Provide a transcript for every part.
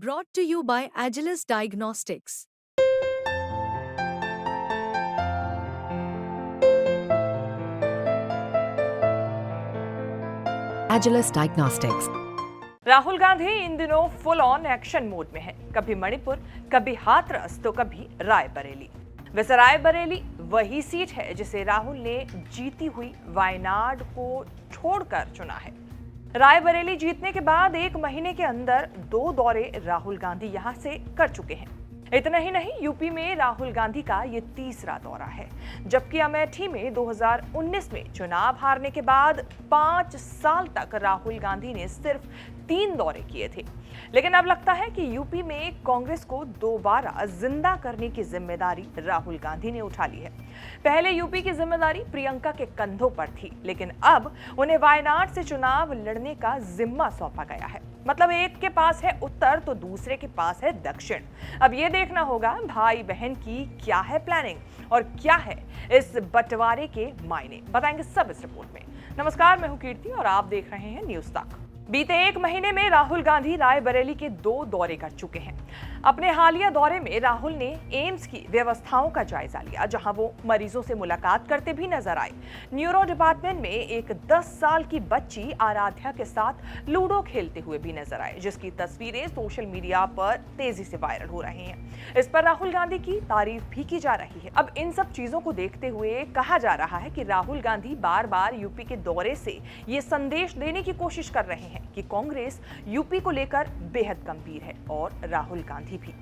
Brought to you by Agilus Diagnostics. Agilus Diagnostics. Rahul Gandhi इन दिनों full on action mode में है। कभी मणिपुर, कभी हाथरस तो कभी रायबरेली। वैसे रायबरेली वही सीट है जिसे राहुल ने जीती हुई वायनाड को छोड़कर चुना है। रायबरेली जीतने के बाद 1 महीने के अंदर 2 दौरे राहुल गांधी यहां से कर चुके हैं। इतना ही नहीं, यूपी में राहुल गांधी का ये तीसरा दौरा है, जबकि अमेठी में 2019 में चुनाव हारने के बाद 5 साल तक राहुल गांधी ने सिर्फ 3 दौरे किए थे। लेकिन अब लगता है कि यूपी में कांग्रेस को दोबारा जिंदा करने की जिम्मेदारी राहुल गांधी ने उठा ली है। पहले यूपी की जिम्मेदारी प्रियंका के कंधों पर थी, लेकिन अब उन्हें वायनाड से चुनाव लड़ने का जिम्मा सौंपा गया है। मतलब एक के पास है उत्तर तो दूसरे के पास है दक्षिण। अब ये देखना होगा भाई बहन की क्या है प्लानिंग और क्या है इस बंटवारे के मायने। बताएंगे सब इस रिपोर्ट में। नमस्कार, मैं हूं कीर्ति और आप देख रहे हैं न्यूज तक। बीते 1 महीने में राहुल गांधी रायबरेली के 2 दौरे कर चुके हैं। अपने हालिया दौरे में राहुल ने एम्स की व्यवस्थाओं का जायजा लिया, जहां वो मरीजों से मुलाकात करते भी नजर आए। न्यूरो डिपार्टमेंट में एक 10 साल की बच्ची आराध्या के साथ लूडो खेलते हुए भी नजर आए, जिसकी तस्वीरें सोशल मीडिया पर तेजी से वायरल हो रही हैं। इस पर राहुल गांधी की तारीफ भी की जा रही है। अब इन सब चीजों को देखते हुए कहा जा रहा है कि राहुल गांधी बार बार यूपी के दौरे से ये संदेश देने की कोशिश कर रहे हैं कि कांग्रेस यूपी को लेकर बेहद गंभीर है और राहुल गांधी भी।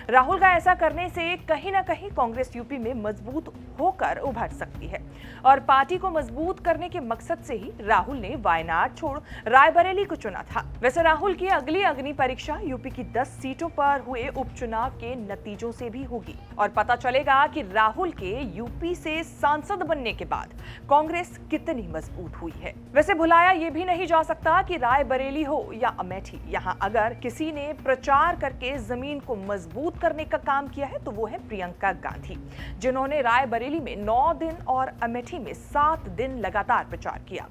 राहुल का ऐसा करने से कहीं ना कहीं कांग्रेस यूपी में मजबूत होकर उभर सकती है और पार्टी को मजबूत करने के मकसद से ही राहुल ने वायनाड छोड़ रायबरेली को चुना था। वैसे राहुल की अगली अग्नि परीक्षा यूपी की 10 सीटों पर हुए उपचुनाव के नतीजों से भी होगी और पता चलेगा कि राहुल के यूपी से सांसद बनने के बाद कांग्रेस कितनी मजबूत हुई है। वैसे भुलाया ये भी नहीं जा सकता कि रायबरेली हो या अमेठी, यहाँ अगर किसी ने प्रचार करके जमीन को मजबूत करने का काम किया है तो वो है प्रियंका गांधी, जिन्होंने रायबरेली में 9 दिन और अमेठी में 7 दिन लगातार प्रचार किया।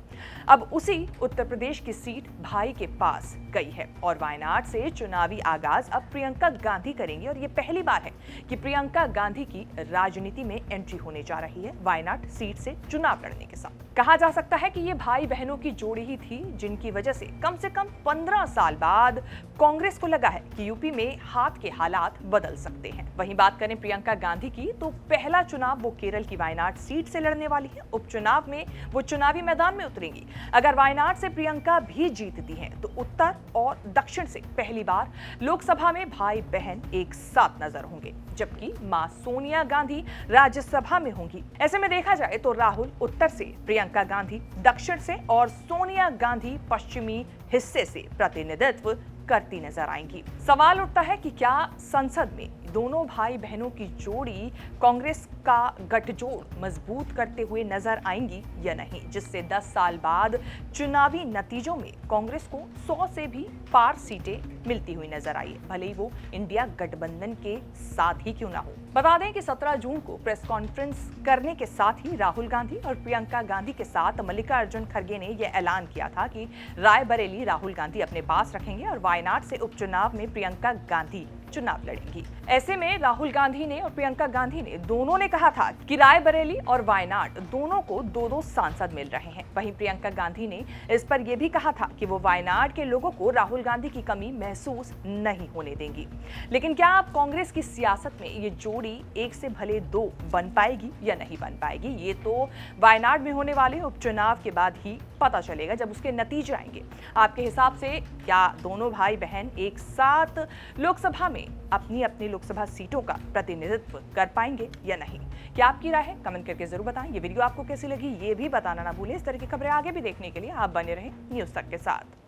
अब उसी उत्तर प्रदेश की सीट भाई के पास गई है और वायनाड से चुनावी आगाज अब प्रियंका गांधी करेंगी और ये पहली बार है कि प्रियंका गांधी की राजनीति में एंट्री होने जा रही है वायनाड सीट से चुनाव लड़ने के साथ। कहा जा सकता है कि ये भाई बहनों की जोड़ी ही थी जिनकी वजह से कम 15 साल बाद कांग्रेस को लगा है कि यूपी में हाथ के हालात बदल सकते हैं। वहीं बात करें प्रियंका गांधी की, तो पहला चुनाव वो केरल की वायनाड सीट से लड़ने वाली है। उपचुनाव में वो चुनावी मैदान में उतरेंगी। अगर वायनाड से प्रियंका भी जीतती हैं तो उत्तर और दक्षिण से पहली बार लोकसभा में भाई बहन एक साथ नजर होंगे, जबकि मां सोनिया गांधी राज्यसभा में होंगी। ऐसे में देखा जाए तो राहुल उत्तर से, प्रियंका गांधी दक्षिण से और सोनिया गांधी पश्चिमी हिस्से से प्रतिनिधित्व करती नजर आएंगी। सवाल उठता है कि क्या संसद में दोनों भाई बहनों की जोड़ी कांग्रेस का गठजोड़ मजबूत करते हुए नजर आएंगी या नहीं, जिससे 10 साल बाद चुनावी नतीजों में कांग्रेस को 100 से भी पार सीटें मिलती हुई नजर आई, भले ही वो इंडिया गठबंधन के साथ ही क्यों ना हो। बता दें कि 17 जून को प्रेस कॉन्फ्रेंस करने के साथ ही राहुल गांधी और प्रियंका गांधी के साथ मल्लिकार्जुन खड़गे ने यह ऐलान किया था कि रायबरेली राहुल गांधी अपने पास रखेंगे और वायनाड से उपचुनाव में प्रियंका गांधी चुनाव लड़ेंगी। ऐसे में राहुल गांधी ने और प्रियंका गांधी ने दोनों ने कहा था कि रायबरेली और वायनाड दोनों को 2-2 सांसद मिल रहे हैं। वहीं प्रियंका गांधी ने इस पर यह भी कहा था कि वो वायनाड के लोगों को राहुल गांधी की कमी महसूस नहीं होने देंगी। लेकिन क्या अब कांग्रेस की सियासत में ये जोड़ी 1 से भले 2 बन पाएगी या नहीं बन पाएगी, ये तो वायनाड में होने वाले उपचुनाव के बाद ही पता चलेगा, जब उसके नतीजे आएंगे। आपके हिसाब से क्या दोनों भाई बहन एक साथ लोकसभा में अपनी अपनी लोकसभा सीटों का प्रतिनिधित्व कर पाएंगे या नहीं? क्या आपकी राय है? कमेंट करके जरूर बताएं। ये वीडियो आपको कैसी लगी ये भी बताना ना भूलें। इस तरह की खबरें आगे भी देखने के लिए आप बने रहें न्यूज़ तक के साथ।